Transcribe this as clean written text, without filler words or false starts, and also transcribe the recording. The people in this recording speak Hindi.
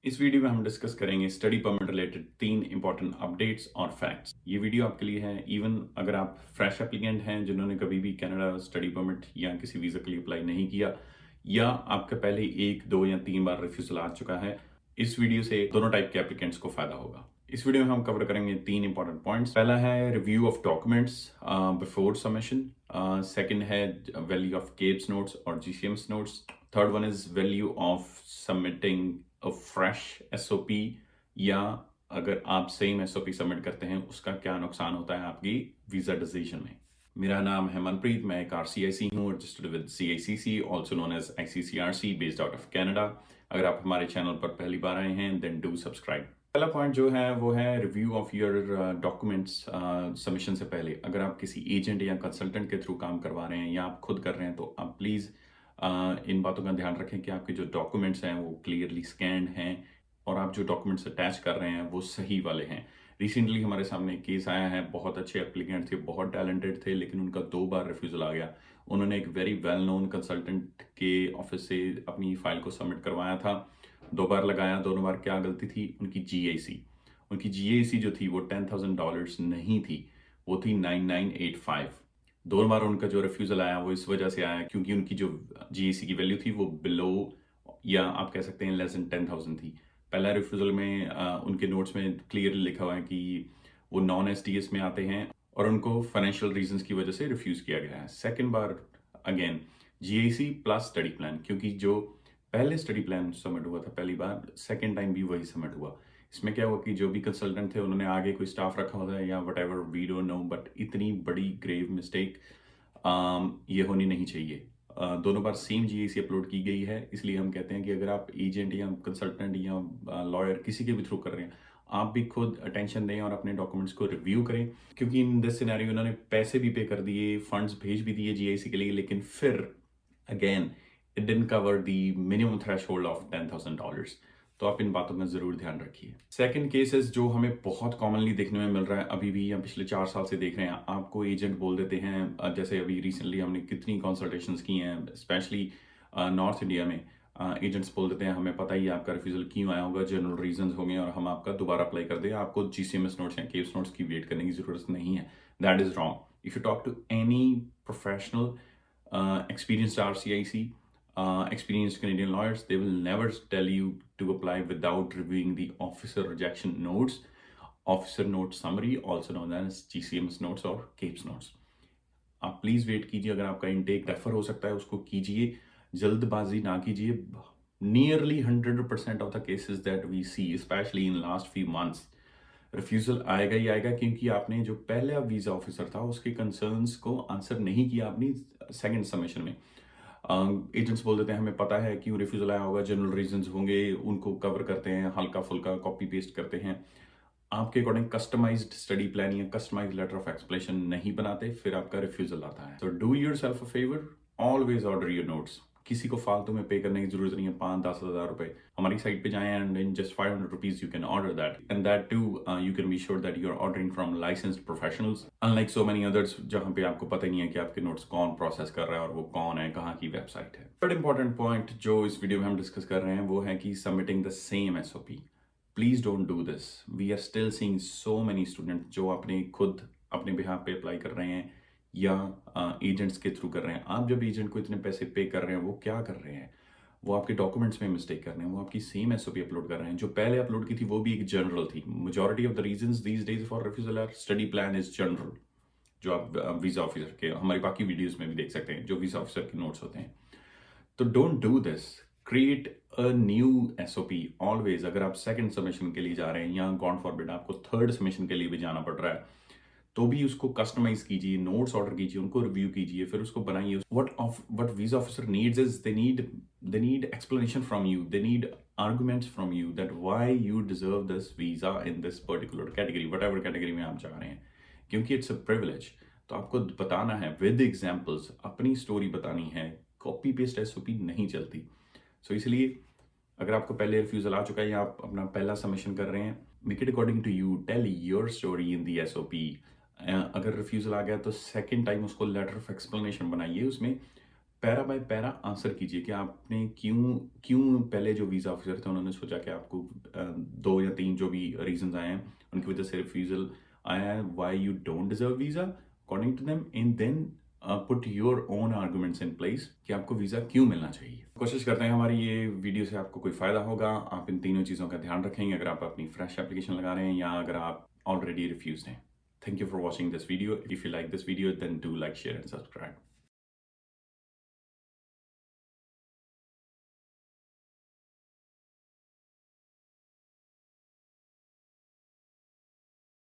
इस वीडियो में हम डिस्कस करेंगे study permit related 3 important updates और फैक्ट्स। ये वीडियो आपके लिए है इवन अगर आप फ्रेश एप्लीकेंट हैं जिन्होंने कभी भी कनाडा स्टडी परमिट या किसी वीज़ा के लिए अप्लाई नहीं किया या आपका पहले 1, 2 या 3 बार रिफ्यूजल आ चुका है। इस वीडियो से दोनों टाइप के एप्लीकेंट्स को फायदा होगा। इस वीडियो में हम कवर करेंगे 3 इंपॉर्टेंट पॉइंट्स। पहला है review of documents before submission. Second है वैल्यू ऑफ केप्स नोट्स और GCMS notes. Third one is value of submitting a fresh SOP या अगर आप सेम एसओपी सबमिट करते हैं उसका क्या नुकसान होता है आपकी वीजा डिसीजन में। मेरा नाम है मनप्रीत, मैं एक आरसीआईसी हूँ, registered with CICC also known as ICCRC, based out of Canada. अगर आप हमारे चैनल पर पहली बार आए हैं देन डू सब्सक्राइब। पहला पॉइंट जो है वो है review of your documents submission से पहले। अगर आप किसी एजेंट या कंसल्टेंट के थ्रू काम करवा रहे हैं या आप खुद कर रहे हैं तो आप प्लीज़ इन बातों का ध्यान रखें कि आपके जो डॉक्यूमेंट्स हैं वो क्लियरली स्कैन्ड हैं और आप जो डॉक्यूमेंट्स अटैच कर रहे हैं वो सही वाले हैं। रिसेंटली हमारे सामने केस आया है, बहुत अच्छे एप्लीकेंट थे, बहुत टैलेंटेड थे, लेकिन उनका 2 बार रिफ्यूज़ल आ गया। उन्होंने एक वेरी वेल नोन कंसल्टेंट के ऑफिस से अपनी फाइल को सबमिट करवाया था, 2 बार लगाया, दोनों बार क्या गलती थी उनकी जीएसी जो थी वो $10,000 नहीं थी, वो थी 9985। 2 बार उनका जो रिफ्यूज़ल आया वो इस वजह से आया क्योंकि उनकी जो जीएसी की वैल्यू थी वो बिलो या आप कह सकते हैं लेस देन 10,000 थी। पहला रिफ्यूज़ल में उनके नोट्स में क्लियरली लिखा हुआ है कि वो नॉन एसडीएस में आते हैं और उनको फाइनेंशियल रीजंस की वजह से रिफ्यूज़ किया गया है। सेकंड बार again GAC plus study plan, क्योंकि जो पहले स्टडी प्लान सबमिट हुआ था पहली बार, सेकेंड टाइम भी वही सबमिट हुआ। इसमें क्या हुआ कि जो भी कंसल्टेंट थे उन्होंने आगे कोई स्टाफ रखा होता है या whatever, we don't know, but इतनी बड़ी ग्रेव मिस्टेक ये होनी नहीं चाहिए। दोनों बार सेम जीएसी अपलोड की गई है, इसलिए हम कहते हैं कि अगर आप एजेंट या कंसल्टेंट या लॉयर किसी के भी थ्रू कर रहे हैं, आप भी खुद अटेंशन दें और अपने डॉक्यूमेंट्स को रिव्यू करें, क्योंकि इन दिस सिनेरियो उन्होंने पैसे भी पे कर दिए, फंड्स भेज भी दिए जीआईसी के लिए, लेकिन फिर again it didn't cover the minimum threshold of $10,000। तो आप इन बातों का जरूर ध्यान रखिए। सेकंड केसेस जो हमें बहुत कॉमनली देखने में मिल रहा है अभी भी, या पिछले 4 साल से देख रहे हैं, आपको एजेंट बोल देते हैं, जैसे अभी रिसेंटली हमने कितनी कंसल्टेशंस की हैं स्पेशली नॉर्थ इंडिया में, एजेंट्स बोल देते हैं हमें पता ही है आपका रिफ्यूजल क्यों आया होगा, जनरल रीजंस होंगे और हम आपका दोबारा अप्लाई कर दें, आपको जीसीएमएस नोट्स या केप्स नोट्स की वेट करने की जरूरत नहीं है। That is wrong. If you talk to any professional experienced RCIC, experienced Canadian lawyers, they will never tell you to apply without reviewing the officer rejection notes, officer note summary, also known as GCMS notes और CAPES notes. आप प्लीज़ वेट कीजिए, अगर आपका इनटेक रेफर हो सकता है उसको कीजिए, जल्दबाजी ना कीजिए। Nearly 100% of the cases that we see specially in last few months, refusal आएगा ही आएगा क्योंकि आपने जो पहला वीज़ा ऑफिसर था उसके कंसर्न्स को आंसर नहीं किया अपनी सेकंड सबमिशन में। एजेंट्स बोल देते हैं हमें पता है क्यों रिफ्यूज़ल आया होगा, जनरल रीजंस होंगे, उनको कवर करते हैं, हल्का फुल्का कॉपी पेस्ट करते हैं, आपके अकॉर्डिंग कस्टमाइज्ड स्टडी प्लान या कस्टमाइज्ड लेटर ऑफ एक्सप्लेनेशन नहीं बनाते, फिर आपका रिफ्यूज़ल आता है। तो do yourself a favour, always order your notes. किसी को फालतू में पे करने की जरूरत नहीं है 5-10 हज़ार रुपए। हमारी साइट पे जाएं and in just ₹500 you can order that, and that too you can be sure that you are ordering from licensed professionals, unlike so many others जहां पे आपको पता ही नहीं है कि आपके नोट्स कौन प्रोसेस कर रहा है और वो कौन है, कहाँ की वेबसाइट है। थर्ड इंपॉर्टेंट पॉइंट जो इस वीडियो में हम डिस्कस कर रहे हैं वो है कि submitting the same SOP. Please don't do this. We are still seeing so many student जो अपने खुद अपने बिहाफ पे अप्लाई कर रहे हैं या एजेंट्स के थ्रू कर रहे हैं। आप जब एजेंट को इतने पैसे पे कर रहे हैं, वो क्या कर रहे हैं, वो आपके डॉक्यूमेंट्स में मिस्टेक कर रहे हैं, वो आपकी सेम एसओपी अपलोड कर रहे हैं। जो पहले अपलोड की थी वो भी एक जनरल थी। Majority of the reasons these days for refusal are study plan is general, जो आप वीजा ऑफिसर के हमारी बाकी वीडियोस में भी देख सकते हैं, जो वीजा ऑफिसर के नोट्स होते हैं। तो don't do this, create a new SOP always. अगर आप सेकंड सबमिशन के लिए जा रहे हैं या गॉड फॉरबिड आपको थर्ड सबमिशन के लिए भी जाना पड़ रहा है, तो भी उसको कस्टमाइज कीजिए, नोट्स ऑर्डर कीजिए, उनको रिव्यू कीजिए, फिर उसको बनाइए। What visa officer needs is they need explanation from you, they need arguments from you that why you deserve this visa in this particular category, what ever category में आप जा रहे हैं, क्योंकि इट्स अ प्रिविलेज। तो आपको बताना है विद एग्जाम्पल्स, अपनी स्टोरी बतानी है, कॉपी पेस्ट एसओपी नहीं चलती। सो इसलिए अगर आपको पहले रिफ्यूजल आ चुका है या आप अपना पहला सबमिशन कर रहे हैं, make it according to you, tell your story in the SOP. अगर रिफ्यूजल आ गया तो सेकंड टाइम उसको लेटर ऑफ एक्सप्लेनेशन बनाइए, उसमें पैरा बाय पैरा आंसर कीजिए कि आपने क्यों क्यों पहले जो वीज़ा ऑफिसर थे उन्होंने सोचा कि आपको 2 या 3 जो भी रीज़न्स आए हैं, उनकी वजह से रिफ्यूज़ल आया है, why you don't deserve visa according to them, and then put your own arguments in place कि आपको वीज़ा क्यों मिलना चाहिए। कोशिश करते हैं हमारी ये वीडियो से आपको कोई फ़ायदा होगा। आप इन तीनों चीज़ों का ध्यान रखेंगे अगर आप अपनी फ्रेश एप्लीकेशन लगा रहे हैं या अगर आप ऑलरेडी रिफ्यूज़्ड हैं। Thank you for watching this video. If you like this video, then do like, share and subscribe.